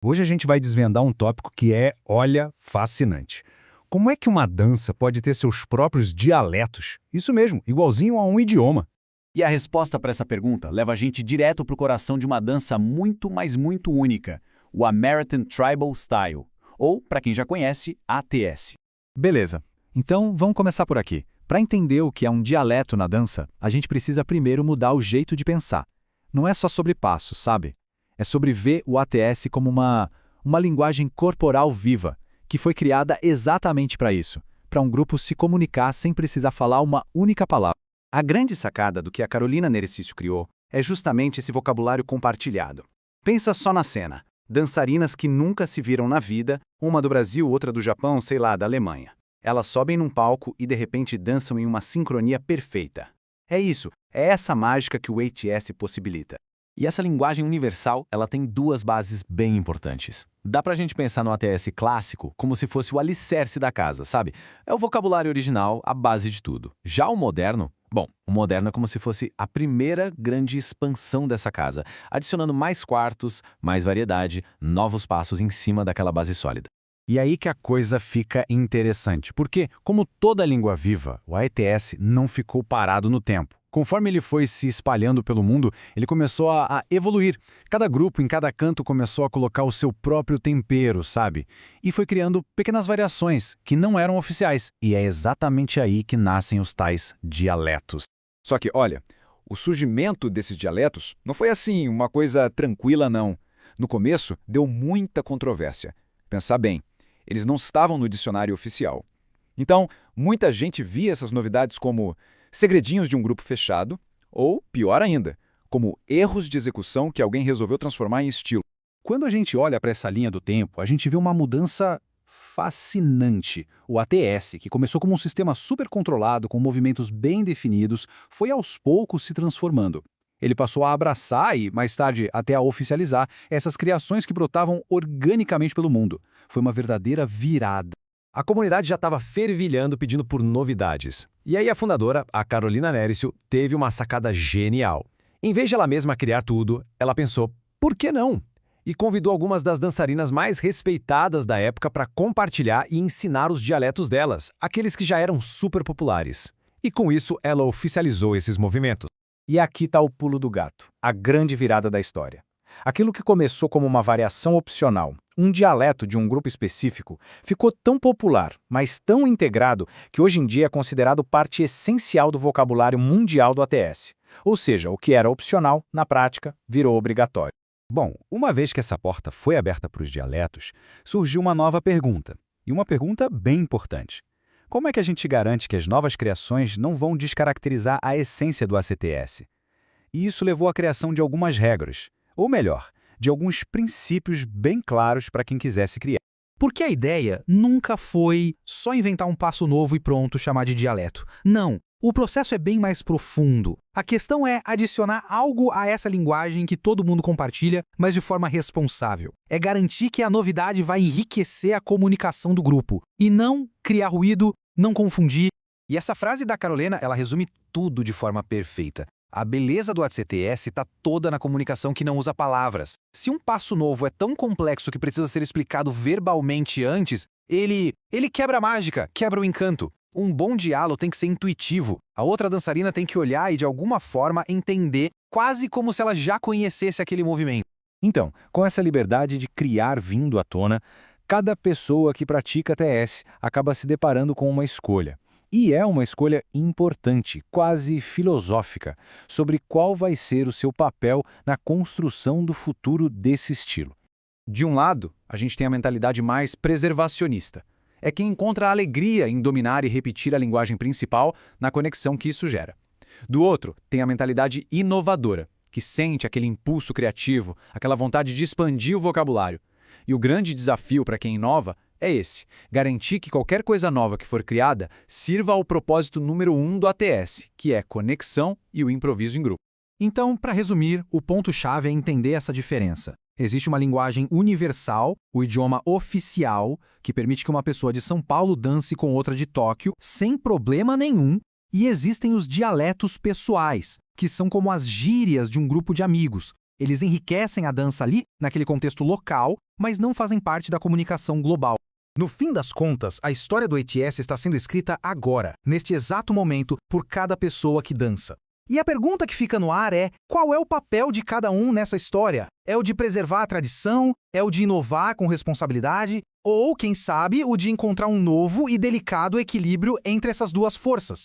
Hoje a gente vai desvendar um tópico que é, olha, fascinante. Como é que uma dança pode ter seus próprios dialetos? Isso mesmo, igualzinho a um idioma. E a resposta para essa pergunta leva a gente direto para o coração de uma dança muito, mas muito única, o American Tribal Style, ou, para quem já conhece, ATS. Beleza. Então, vamos começar por aqui. Para entender o que é um dialeto na dança, a gente precisa primeiro mudar o jeito de pensar. Não é só sobre passos, sabe? É sobre ver o ATS como uma linguagem corporal viva, que foi criada exatamente para isso, para um grupo se comunicar sem precisar falar uma única palavra. A grande sacada do que a Carolina Nerecício criou é justamente esse vocabulário compartilhado. Pensa só na cena. Dançarinas que nunca se viram na vida, uma do Brasil, outra do Japão, sei lá, da Alemanha. Elas sobem num palco e de repente dançam em uma sincronia perfeita. É isso, é essa mágica que o ATS possibilita. E essa linguagem universal, ela tem duas bases bem importantes. Dá pra gente pensar no ATS clássico como se fosse o alicerce da casa, sabe? É o vocabulário original, a base de tudo. Já o moderno, o moderno é como se fosse a primeira grande expansão dessa casa, adicionando mais quartos, mais variedade, novos passos em cima daquela base sólida. E aí que a coisa fica interessante, porque, como toda língua viva, o ATS não ficou parado no tempo. Conforme ele foi se espalhando pelo mundo, ele começou a evoluir. Cada grupo, em cada canto, começou a colocar o seu próprio tempero, sabe? E foi criando pequenas variações, que não eram oficiais. E é exatamente aí que nascem os tais dialetos. Só que, olha, o surgimento desses dialetos não foi assim, uma coisa tranquila, não. No começo, deu muita controvérsia. Pensar bem, eles não estavam no dicionário oficial. Então, muita gente via essas novidades como segredinhos de um grupo fechado, ou, pior ainda, como erros de execução que alguém resolveu transformar em estilo. Quando a gente olha para essa linha do tempo, a gente vê uma mudança fascinante. O ATS, que começou como um sistema super controlado, com movimentos bem definidos, foi aos poucos se transformando. Ele passou a abraçar e, mais tarde, até a oficializar essas criações que brotavam organicamente pelo mundo. Foi uma verdadeira virada. A comunidade já estava fervilhando pedindo por novidades. E aí a fundadora, a Carolina Nerecício, teve uma sacada genial. Em vez de ela mesma criar tudo, ela pensou, por que não? E convidou algumas das dançarinas mais respeitadas da época para compartilhar e ensinar os dialetos delas, aqueles que já eram super populares. E com isso, ela oficializou esses movimentos. E aqui está o pulo do gato, a grande virada da história. Aquilo que começou como uma variação opcional, um dialeto de um grupo específico, ficou tão popular, mas tão integrado, que hoje em dia é considerado parte essencial do vocabulário mundial do ATS. Ou seja, o que era opcional, na prática, virou obrigatório. Bom, uma vez que essa porta foi aberta para os dialetos, surgiu uma nova pergunta. E uma pergunta bem importante. Como é que a gente garante que as novas criações não vão descaracterizar a essência do ACTS? E isso levou à criação de algumas regras, ou melhor, de alguns princípios bem claros para quem quisesse criar. Porque a ideia nunca foi só inventar um passo novo e pronto, chamar de dialeto. Não, o processo é bem mais profundo. A questão é adicionar algo a essa linguagem que todo mundo compartilha, mas de forma responsável. É garantir que a novidade vai enriquecer a comunicação do grupo, e não criar ruído, não confundir. E essa frase da Carolina, ela resume tudo de forma perfeita. A beleza do ACTS está toda na comunicação que não usa palavras. Se um passo novo é tão complexo que precisa ser explicado verbalmente antes, ele quebra a mágica, quebra o encanto. Um bom diálogo tem que ser intuitivo. A outra dançarina tem que olhar e, de alguma forma, entender, quase como se ela já conhecesse aquele movimento. Então, com essa liberdade de criar vindo à tona, cada pessoa que pratica ATS acaba se deparando com uma escolha. E é uma escolha importante, quase filosófica, sobre qual vai ser o seu papel na construção do futuro desse estilo. De um lado, a gente tem a mentalidade mais preservacionista. É quem encontra a alegria em dominar e repetir a linguagem principal na conexão que isso gera. Do outro, tem a mentalidade inovadora, que sente aquele impulso criativo, aquela vontade de expandir o vocabulário. E o grande desafio para quem inova é esse: garantir que qualquer coisa nova que for criada sirva ao propósito número 1 do ATS, que é conexão e o improviso em grupo. Então, para resumir, o ponto-chave é entender essa diferença. Existe uma linguagem universal, o idioma oficial, que permite que uma pessoa de São Paulo dance com outra de Tóquio sem problema nenhum, e existem os dialetos pessoais, que são como as gírias de um grupo de amigos. Eles enriquecem a dança ali, naquele contexto local, mas não fazem parte da comunicação global. No fim das contas, a história do ATS está sendo escrita agora, neste exato momento, por cada pessoa que dança. E a pergunta que fica no ar é: qual é o papel de cada um nessa história? É o de preservar a tradição? É o de inovar com responsabilidade? Ou, quem sabe, o de encontrar um novo e delicado equilíbrio entre essas duas forças?